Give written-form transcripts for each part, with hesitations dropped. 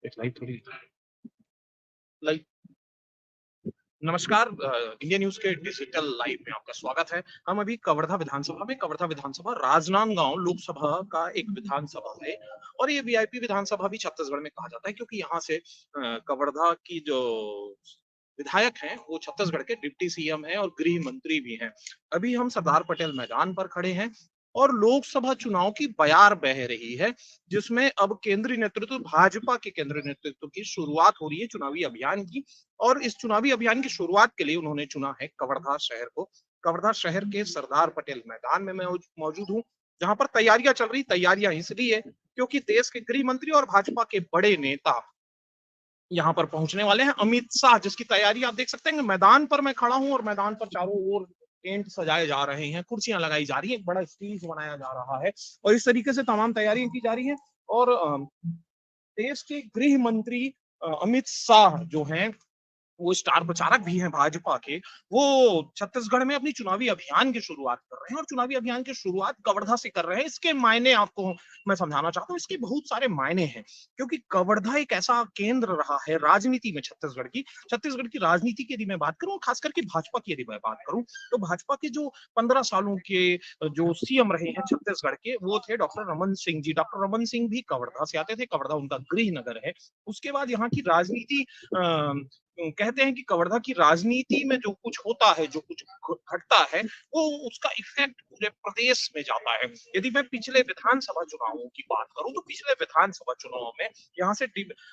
एक लाइव थोड़ी लाइव। नमस्कार, इंडिया न्यूज के डिजिटल लाइव में आपका स्वागत है। हम अभी कवर्धा विधानसभा में, कवर्धा विधानसभा राजनांदगांव लोकसभा का एक विधानसभा है और ये वीआईपी विधानसभा भी छत्तीसगढ़ में कहा जाता है क्योंकि यहाँ से कवर्धा की जो विधायक हैं वो छत्तीसगढ़ के डिप्टी सीएम हैं और गृह मंत्री भी हैं। अभी हम सरदार पटेल मैदान पर खड़े हैं और लोकसभा चुनाव की बयार बह रही है, जिसमें अब केंद्रीय नेतृत्व, भाजपा के केंद्रीय नेतृत्व की शुरुआत हो रही है चुनावी अभियान की। और इस चुनावी अभियान की शुरुआत के लिए उन्होंने चुना है कवर्धा शहर को। कवर्धा शहर के सरदार पटेल मैदान में मैं मौजूद हूँ, जहां पर तैयारियां चल रही। तैयारियां इसलिए क्योंकि देश के गृह मंत्री और भाजपा के बड़े नेता यहाँ पर पहुंचने वाले हैं। अमित शाह, जिसकी तैयारी आप देख सकते हैं। मैदान पर मैं खड़ा हूं और मैदान पर चारों ओर टेंट सजाए जा रहे हैं, कुर्सियां लगाई जा रही है, एक बड़ा स्टेज बनाया जा रहा है और इस तरीके से तमाम तैयारियां की जा रही है। और देश के गृह मंत्री अमित शाह जो हैं, वो स्टार प्रचारक भी हैं भाजपा के। वो छत्तीसगढ़ में अपनी चुनावी अभियान की शुरुआत कर रहे हैं और चुनावी अभियान की शुरुआत कवर्धा से कर रहे हैं। इसके मायने आपको मैं समझाना चाहता हूँ। इसके बहुत सारे मायने हैं क्योंकि कवर्धा एक ऐसा केंद्र रहा है राजनीति में छत्तीसगढ़ की राजनीति की यदि मैं बात करूं, खास करके भाजपा की यदि मैं बात करूं, तो भाजपा के जो 15 सालों के जो सीएम रहे हैं छत्तीसगढ़ के, वो थे डॉक्टर रमन सिंह जी। डॉक्टर रमन सिंह भी कवर्धा से आते थे, कवर्धा उनका गृह नगर है। उसके बाद यहाँ की राजनीति, कहते हैं कि कवर्धा की राजनीति में जो कुछ होता है, जो कुछ घटता है, वो उसका इफेक्ट पूरे प्रदेश में जाता है। यदि मैं पिछले विधानसभा चुनावों की बात करूं, तो पिछले विधानसभा चुनाव में यहाँ से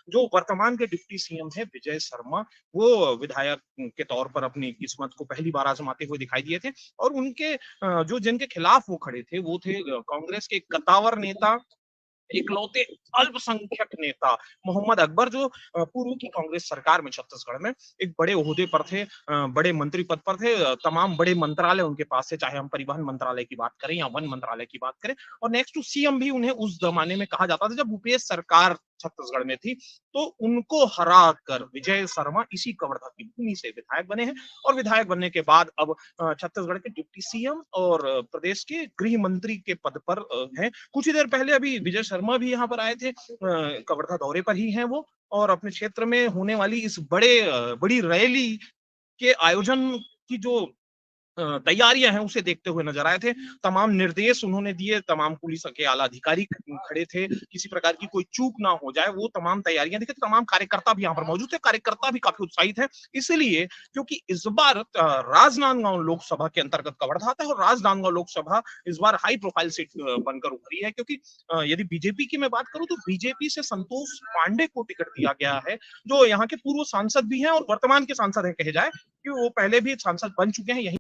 जो वर्तमान के डिप्टी सीएम है विजय शर्मा, वो विधायक के तौर पर अपनी किस्मत को पहली बार आजमाते हुए दिखाई दिए थे। और उनके जो जिनके खिलाफ वो खड़े थे, वो थे कांग्रेस के कद्दावर नेता, इकलौते अल्पसंख्यक नेता मोहम्मद अकबर, जो पूर्व की कांग्रेस सरकार में छत्तीसगढ़ में एक बड़े ओहदे पर थे, बड़े मंत्री पद पर थे। तमाम बड़े मंत्रालय उनके पास थे, चाहे हम परिवहन मंत्रालय की बात करें या वन मंत्रालय की बात करें। और नेक्स्ट टू सीएम भी उन्हें उस जमाने में कहा जाता था जब भूपेश सरकार छत्तीसगढ़ में थी। तो उनको हरा कर विजय शर्मा इसी कवर्धा की भूमि से विधायक बने हैं और विधायक बनने के बाद अब छत्तीसगढ़ के डिप्टी सीएम और प्रदेश के गृह मंत्री के पद पर हैं। कुछ ही देर पहले अभी विजय शर्मा भी यहाँ पर आए थे, कवर्धा दौरे पर ही हैं वो, और अपने क्षेत्र में होने वाली इस बड़ी रैली के आयोजन की जो तैयारियां हैं उसे देखते हुए नजर आए थे। तमाम निर्देश उन्होंने दिए, तमाम पुलिस के आला अधिकारी खड़े थे, किसी प्रकार की कोई चूक ना हो जाए, वो तमाम तैयारियां देखिए। तमाम कार्यकर्ता भी यहाँ पर मौजूद थे, कार्यकर्ता भी काफी उत्साहित है, इसलिए क्योंकि इस बार राजनांदगांव लोकसभा के अंतर्गत कवर्धा आता है और राजनांदगांव लोकसभा इस बार हाई प्रोफाइल सीट बनकर उभरी है। क्योंकि यदि बीजेपी की मैं बात करूं, तो बीजेपी से संतोष पांडे को टिकट दिया गया है, जो यहाँ के पूर्व सांसद भी हैं और वर्तमान के सांसद हैं, कहे जाए कि वो पहले भी सांसद बन चुके हैं। यही